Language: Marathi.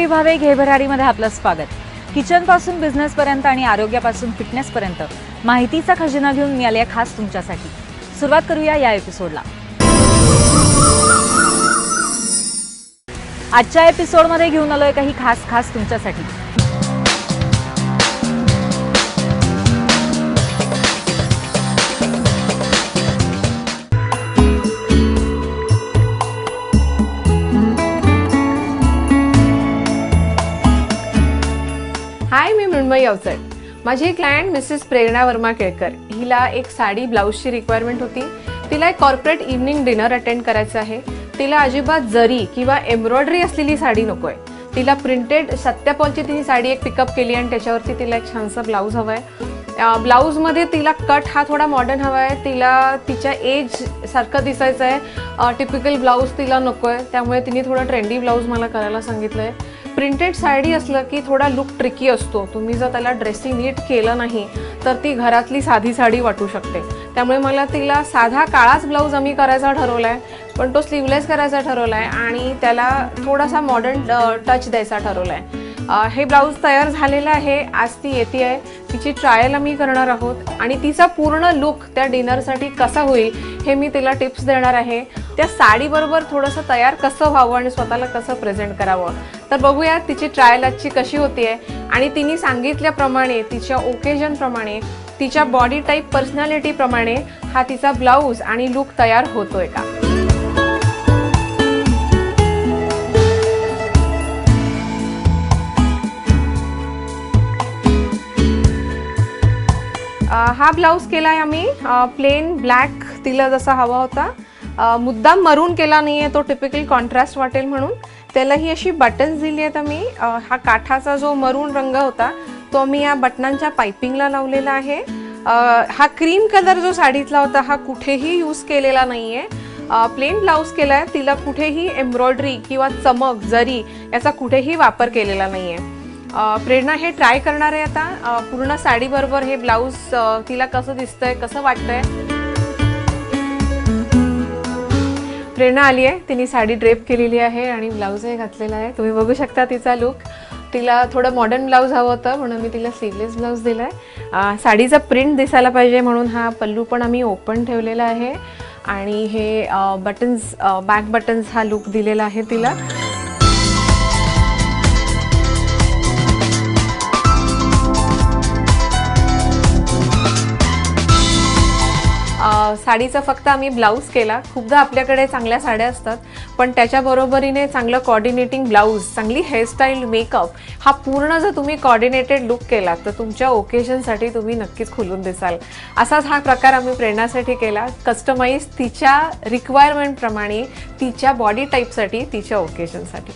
वैष्णवी भावे घे भरारीमध्ये आपलं स्वागत। किचन पासून बिझनेस पर्यंत आणि आरोग्यापासून फिटनेस पर्यंत माहितीचा खजिना घेऊन मी आले खास तुमच्यासाठी। सुरुवात करूया या एपिसोडला। आजच्या एपिसोडमध्ये घेऊन आलोय काही खास तुमच्यासाठी। हाय, मी मृण्मयी अवचट। माझी क्लायंट मिसेस प्रेरणा वर्मा केळकर हिला एक साडी ब्लाउजची रिक्वायरमेंट होती। तिला एक कॉर्पोरेट इव्हनिंग डिनर अटेंड करायचं आहे। तिला अजिबात जरी किंवा एम्ब्रॉयडरी असलेली साडी नकोय। तिला प्रिंटेड सत्यापॉलची तिने साडी एक पिकअप केली आणि त्याच्यावरती तिला एक छानसा ब्लाउज हवाय। ब्लाउजमध्ये तिला कट हा थोडा मॉडर्न हवाय। तिला तिच्या एज सारखं दिसायचं आहे। टिपिकल ब्लाउज तिला नकोय, त्यामुळे तिने थोडं ट्रेंडी ब्लाउज मला करायला सांगितलंय। प्रिंटेड साडी असलं की थोडा लुक ट्रिकी असतो। तुम्ही जर त्याला ड्रेसिंग नीट केलं नाही तर ती घरातली साधी साडी वाटू शकते। त्यामुळे मला तिला साधा काळाच ब्लाउज आम्ही करायचा ठरवलाय, पण तो स्लीवलेस करायचा ठरवलाय आणि त्याला थोडासा मॉडर्न टच द्यायचा ठरवलाय। हे ब्लाउज तयार झालेलं आहे। आज ती येते आहे, तिची ट्रायल आम्ही करणार आहोत आणि तिचा पूर्ण लुक त्या डिनरसाठी कसा होईल हे मी तिला टिप्स देणार आहे। त्या साडीबरोबर थोडंसं तयार कसं व्हावं आणि स्वतःला कसं प्रेझेंट करावं, तर बघूया तिची ट्रायल आजची कशी होतीये आणि तिने सांगितल्याप्रमाणे तिच्या ओकेजनप्रमाणे तिच्या बॉडी टाईप पर्सनॅलिटीप्रमाणे हा तिचा ब्लाउज आणि लुक तयार होतोय का। हा ब्लाउज केलाय आम्ही प्लेन ब्लॅक, तिला जसा हवा होता। मुद्दाम मरून केला नाहीये, तो टिपिकल कॉन्ट्रास्ट वाटेल म्हणून त्याला ही अशी बटन्स दिली आहेत आम्ही। हा काठाचा जो मरून रंग होता तो मी या बटनांच्या पाइपिंगला लावलेला आहे। हा क्रीम कलर जो साडीतला होता हा कुठेही यूज केलेला नाहीये। प्लेन ब्लाउज केलाय, तिला कुठेही एम्ब्रॉयडरी किंवा चमक जरी याचा कुठेही वापर केलेला नाहीये। प्रेरणा हे ट्राय करणार आहे आता पूर्ण साडी बरोबर हे ब्लाउज तिला कसं दिसतंय, कसं वाटतंय। प्रेरणा आली आहे, तिने साडी ड्रेप केलेली आहे आणि ब्लाउजही घातलेला आहे। तुम्ही बघू शकता तिचा लुक। तिला थोडं मॉडर्न ब्लाउज हवं होतं म्हणून मी तिला स्लीवलेस ब्लाउज दिलाय। साडीचा प्रिंट दिसायला पाहिजे म्हणून हा पल्लू पण आम्ही ओपन ठेवलेला आहे आणि हे बटन्स, बॅक बटन्स हा लुक दिलेला आहे तिला। साडीचा फक्त आम्ही ब्लाउज केला। खूपदा आपल्याकडे चांगल्या साड्या असतात, पण त्याच्या बरोबरीने चांगलं कोऑर्डिनेटिंग ब्लाउज, चांगली हेअरस्टाईल, मेकअप हा पूर्ण जर तुम्ही कोऑर्डिनेटेड लुक केला तर तुमच्या ओकेजनसाठी तुम्ही नक्कीच खुलून दिसाल। असाच हा प्रकार आम्ही प्रेरणासाठी केला, कस्टमाइज तिच्या रिक्वायरमेंटप्रमाणे, तिच्या बॉडी टाईपसाठी, तिच्या ओकेजनसाठी।